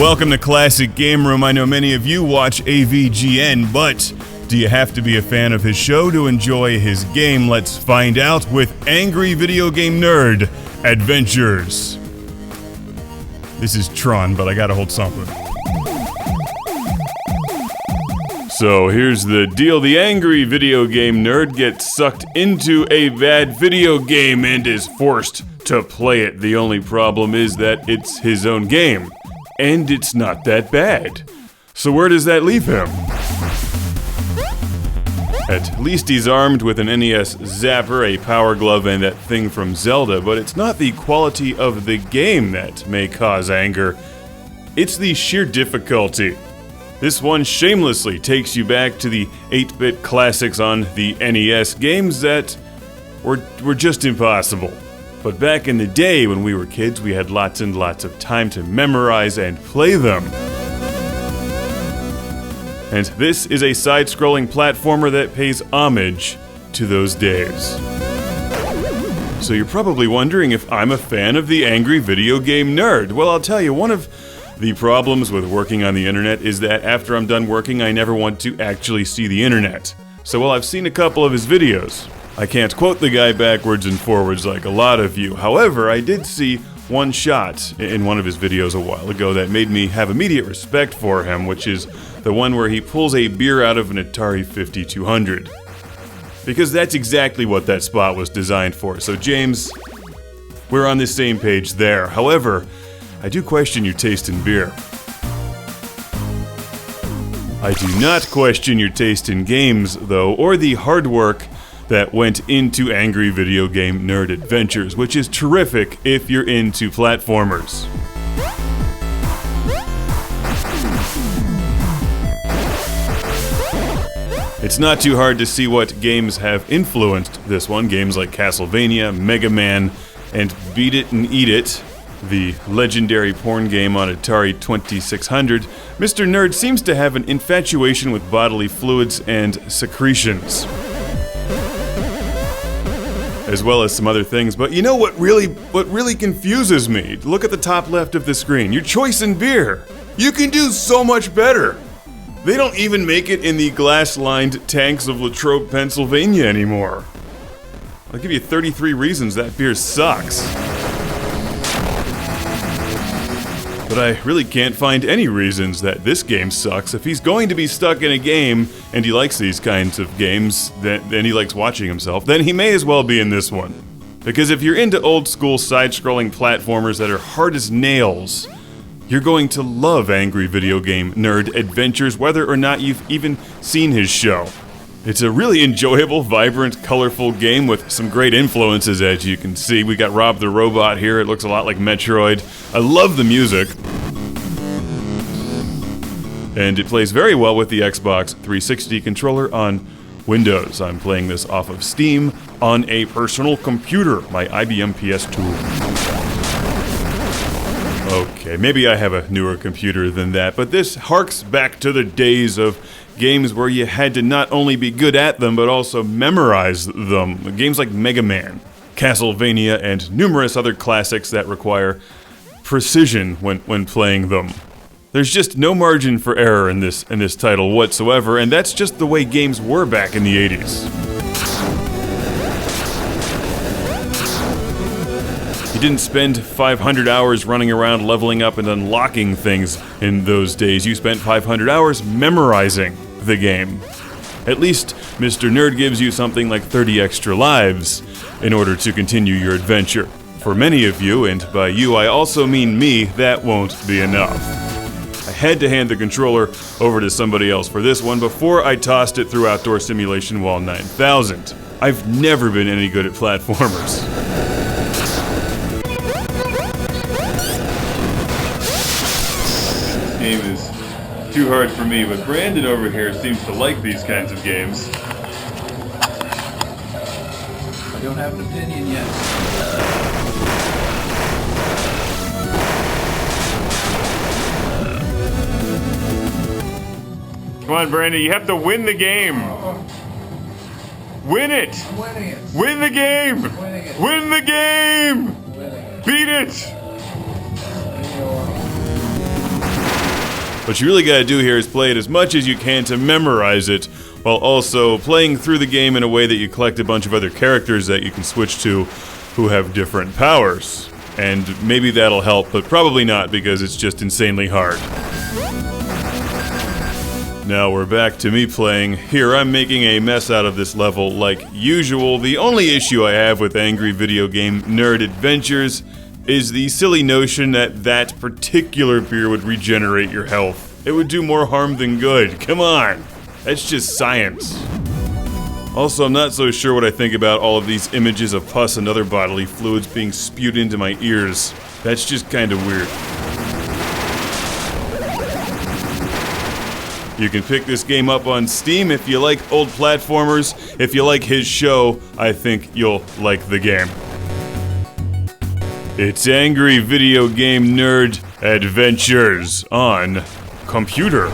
Welcome to Classic Game Room. I know many of you watch AVGN, but do you have to be a fan of his show to enjoy his game? Let's find out with Angry Video Game Nerd Adventures. This is Tron, but I gotta hold something. So here's the deal. The angry video game nerd gets sucked into a bad video game and is forced to play it. The only problem is that it's his own game, and it's not that bad. So where does that leave him? At least he's armed with an NES Zapper, a Power Glove, and that thing from Zelda, but it's not the quality of the game that may cause anger. It's the sheer difficulty. This one shamelessly takes you back to the 8-bit classics on the NES, games that were just impossible. But back in the day when we were kids, we had lots and lots of time to memorize and play them. And this is a side-scrolling platformer that pays homage to those days. So you're probably wondering if I'm a fan of the angry video game nerd. Well, I'll tell you, one of the problems with working on the internet is that after I'm done working, I never want to actually see the internet. So while I've seen a couple of his videos, I can't quote the guy backwards and forwards like a lot of you. However, I did see one shot in one of his videos a while ago that made me have immediate respect for him, which is the one where he pulls a beer out of an Atari 5200. Because that's exactly what that spot was designed for. So James, we're on the same page there. However, I do question your taste in beer. I do not question your taste in games, though, or the hard work that went into Angry Video Game Nerd Adventures, which is terrific if you're into platformers. It's not too hard to see what games have influenced this one. Games like Castlevania, Mega Man, and Beat It and Eat It, the legendary porn game on Atari 2600. Mr. Nerd seems to have an infatuation with bodily fluids and secretions, as well as some other things. But you know what really confuses me? Look at the top left of the screen. Your choice in beer. You can do so much better. They don't even make it in the glass-lined tanks of Latrobe, Pennsylvania anymore. I'll give you 33 reasons that beer sucks. But I really can't find any reasons that this game sucks. If he's going to be stuck in a game, and he likes these kinds of games, then he likes watching himself, then he may as well be in this one. Because if you're into old-school side-scrolling platformers that are hard as nails, you're going to love Angry Video Game Nerd Adventures, whether or not you've even seen his show. It's a really enjoyable, vibrant, colorful game with some great influences, as you can see. We got Rob the Robot here. It looks a lot like Metroid. I love the music. And it plays very well with the Xbox 360 controller on Windows. I'm playing this off of Steam on a personal computer, my IBM PS2. Okay, maybe I have a newer computer than that, but this harks back to the days of games where you had to not only be good at them, but also memorize them. Games like Mega Man, Castlevania, and numerous other classics that require precision when playing them. There's just no margin for error in this title whatsoever, and that's just the way games were back in the 80s. You didn't spend 500 hours running around leveling up and unlocking things in those days. You spent 500 hours memorizing the game. At least Mr. Nerd gives you something like 30 extra lives in order to continue your adventure. For many of you, and by you I also mean me, that won't be enough. I had to hand the controller over to somebody else for this one before I tossed it through Outdoor Simulation Wall 9000. I've never been any good at platformers. Game is too hard for me, but Brandon over here seems to like these kinds of games. I don't have an opinion yet. Come on, Brandon, you have to win the game. Win it. I'm winning it. Win the game. Winning it. Win the game. Winning it. Beat it. What you really gotta do here is play it as much as you can to memorize it, while also playing through the game in a way that you collect a bunch of other characters that you can switch to who have different powers. And maybe that'll help, but probably not because it's just insanely hard. Now we're back to me playing. Here I'm making a mess out of this level like usual. The only issue I have with Angry Video Game Nerd Adventures is the silly notion that that particular beer would regenerate your health. It would do more harm than good. Come on. That's just science. Also, I'm not so sure what I think about all of these images of pus and other bodily fluids being spewed into my ears. That's just kind of weird. You can pick this game up on Steam if you like old platformers. If you like his show, I think you'll like the game. It's Angry Video Game Nerd Adventures on computer.